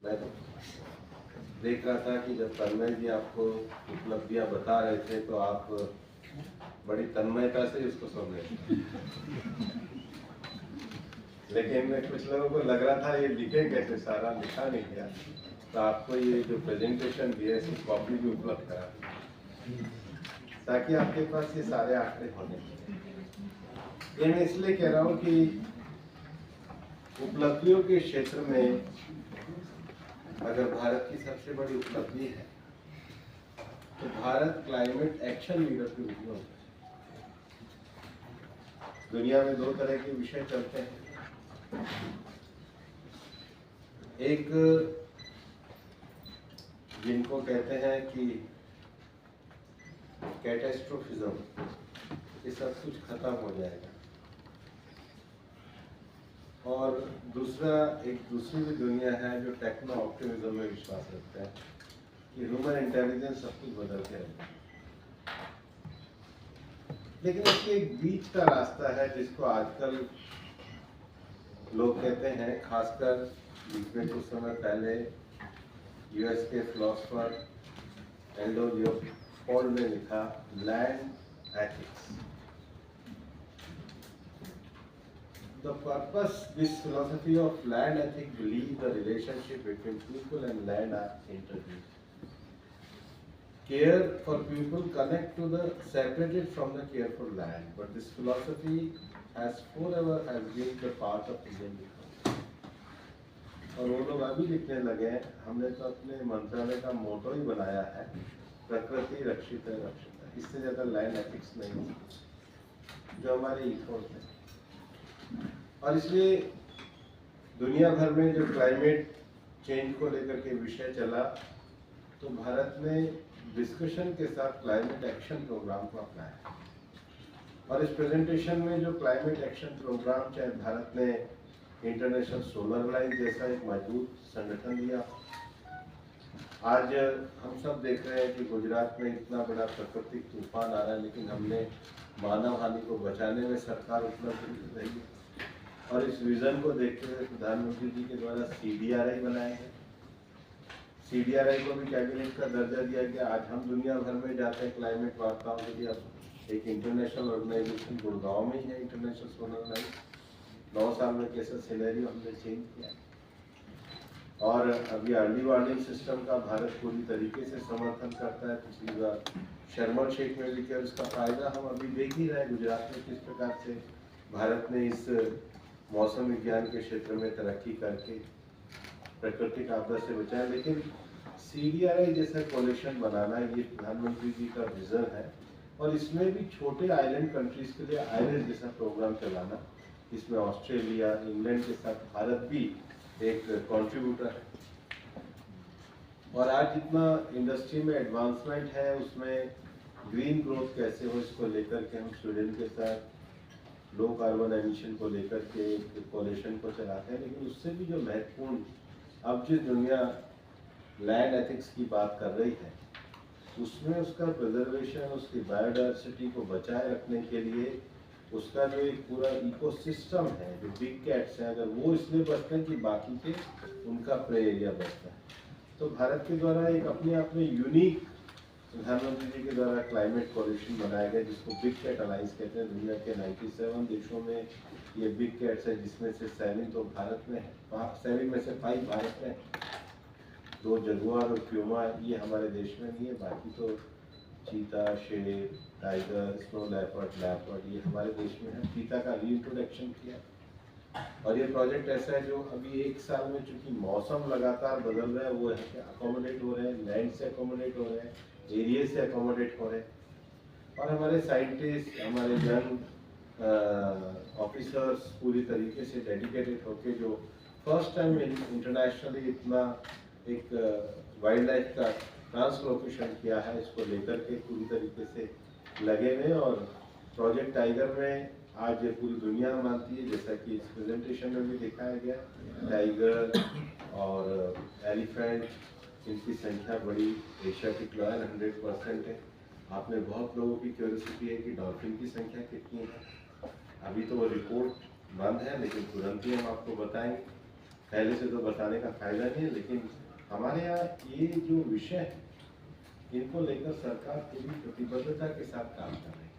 मैं तो देख रहा था कि जब तन्मय जी आपको उपलब्धियां बता रहे थे तो आप बड़ी तन्मयता से उसको सुन रहे थे, लेकिन कुछ लोगों को लग रहा था ये लिखे कैसे, सारा लिखा नहीं गया। तो आपको ये जो प्रेजेंटेशन दिए इसकी कॉपी भी उपलब्ध करा ताकि आपके पास ये सारे आंकड़े होने। ये मैं इसलिए कह रहा हूँ कि उपलब्धियों के क्षेत्र में अगर भारत की सबसे बड़ी उपलब्धि है तो भारत क्लाइमेट एक्शन लीडर के रूप में होता है। दुनिया में दो तरह के विषय चलते हैं, एक जिनको कहते हैं कि कैटास्ट्रोफिज्म, ये सब कुछ खत्म हो जाएगा, और दूसरा एक दूसरी भी दुनिया है जो टेक्नो ऑप्टिमिज्म में विश्वास रखता है कि ह्यूमन इंटेलिजेंस सब कुछ बदल के रहेगा। लेकिन इसके एक बीच का रास्ता है जिसको आजकल लोग कहते हैं, खासकर बीच में कुछ समय पहले यूएस के फिलोसोफर एल्डो लियोपोल्ड ने लिखा land ethics. The purpose this philosophy of land ethics believes the relationship between people and land are introduced. Care for people connect to the separated from the care for land, but this philosophy has forever been the part of Indian economy. और वो लोग अभी लिखने लगे हैं, हमने तो अपने मंत्रालय का मोटो ही बनाया है, प्रकृति रक्षित है रक्षित है। इससे ज्यादा लैंड एथिक्स नहीं है जो हमारे इथोस है। और इसलिए दुनिया भर में जो क्लाइमेट चेंज को लेकर के विषय चला तो भारत ने डिस्कशन के साथ क्लाइमेट एक्शन प्रोग्राम को अपनाया। और इस प्रेजेंटेशन में जो क्लाइमेट एक्शन प्रोग्राम, चाहे भारत ने इंटरनेशनल सोलर लाइन जैसा एक मजबूत संगठन दिया, आज हम सब देख रहे हैं कि गुजरात में इतना बड़ा प्राकृतिक तूफान आ रहा है, लेकिन हमने मानव हानि को बचाने में सरकार उपलब्ध रही है। और इस विजन को देखते हुए प्रधानमंत्री जी के द्वारा CDRI बनाए हैं। CDRI को भी कैबिनेट का दर्जा दिया गया। आज हम दुनिया भर में जाते हैं क्लाइमेट वार्ताओं के लिए। अब एक इंटरनेशनल ऑर्गेनाइजेशन गुड़गांव में ही है, इंटरनेशनल सोलर लाइन। 9 साल में कैसा सिनेरियो हमने चेंज किया। और अभी अर्ली वार्निंग सिस्टम का भारत पूरी तरीके से समर्थन करता है। पिछली बार शर्मा शेख में भी किया, उसका फायदा हम अभी देख ही रहे हैं गुजरात में किस प्रकार से भारत ने इस मौसम विज्ञान के क्षेत्र में तरक्की करके प्राकृतिक आपदा से बचाया। लेकिन CDRI जैसा कोलिशन बनाना ये प्रधानमंत्री जी का विजन है। और इसमें भी छोटे आइलैंड कंट्रीज के लिए आइलैंड जैसा प्रोग्राम चलाना, इसमें ऑस्ट्रेलिया, इंग्लैंड के साथ भारत भी एक कंट्रीब्यूटर है। और आज जितना इंडस्ट्री में एडवांसमेंट है, उसमें ग्रीन ग्रोथ कैसे हो, इसको लेकर के हम स्वीडन के साथ लो कार्बन एमिशन को लेकर के एक कोलिशन को चलाते हैं। लेकिन उससे भी जो महत्वपूर्ण, अब जिस दुनिया लैंड एथिक्स की बात कर रही है, उसमें उसका प्रिजर्वेशन, उसकी बायोडाइवर्सिटी को बचाए रखने के लिए उसका जो एक पूरा इकोसिस्टम है, जो बिग कैट्स हैं, अगर वो इसलिए बचते हैं कि बाकी के उनका प्रे एरिया बचता है। तो भारत के द्वारा एक अपने आप में यूनिक, प्रधानमंत्री जी के द्वारा क्लाइमेट कोलिशन बनाया गया जिसको बिग कैट अलायंस कहते हैं। दुनिया के 97 देशों में ये बिग कैट्स है, जिसमें से 7 तो भारत में है। 7 में से 5 भारत में, 2 जगुआर और प्यूमा ये हमारे देश में नहीं है। बाकी तो चीता, शेर, टाइगर, स्नो लेपर्ड ये हमारे देश में है। चीता का रीइंट्रोडक्शन किया। और ये प्रोजेक्ट ऐसा है जो अभी 1 साल में, चूंकि मौसम लगातार बदल रहा है, वो है कि अकोमोडेट हो रहे हैं, लैंड से अकोमोडेट हो रहे हैं, एरिया से अकोमोडेट हो रहे हैं। और हमारे साइंटिस्ट, हमारे यंग ऑफिसर्स पूरी तरीके से डेडिकेटेड होके जो फर्स्ट टाइम इंटरनेशनली इतना एक वाइल्ड लाइफ का ट्रांसलोकेशन किया है, इसको लेकर के पूरी तरीके से लगे हुए। और प्रोजेक्ट टाइगर में आज ये पूरी दुनिया मानती है, जैसा कि इस प्रेजेंटेशन में भी दिखाया गया, टाइगर और एलिफेंट, इनकी संख्या बड़ी एशियाटिक लॉयन 100% है। आपने बहुत लोगों की क्यूरियोसिटी है कि डॉल्फिन की संख्या कितनी है। अभी तो वो रिपोर्ट बंद है, लेकिन तुरंत ही हम आपको बताएंगे। पहले से तो बताने का फायदा नहीं है, लेकिन हमारे यहाँ ये जो विषय है इनको लेकर सरकार पूरी प्रतिबद्धता के साथ काम कर रही है।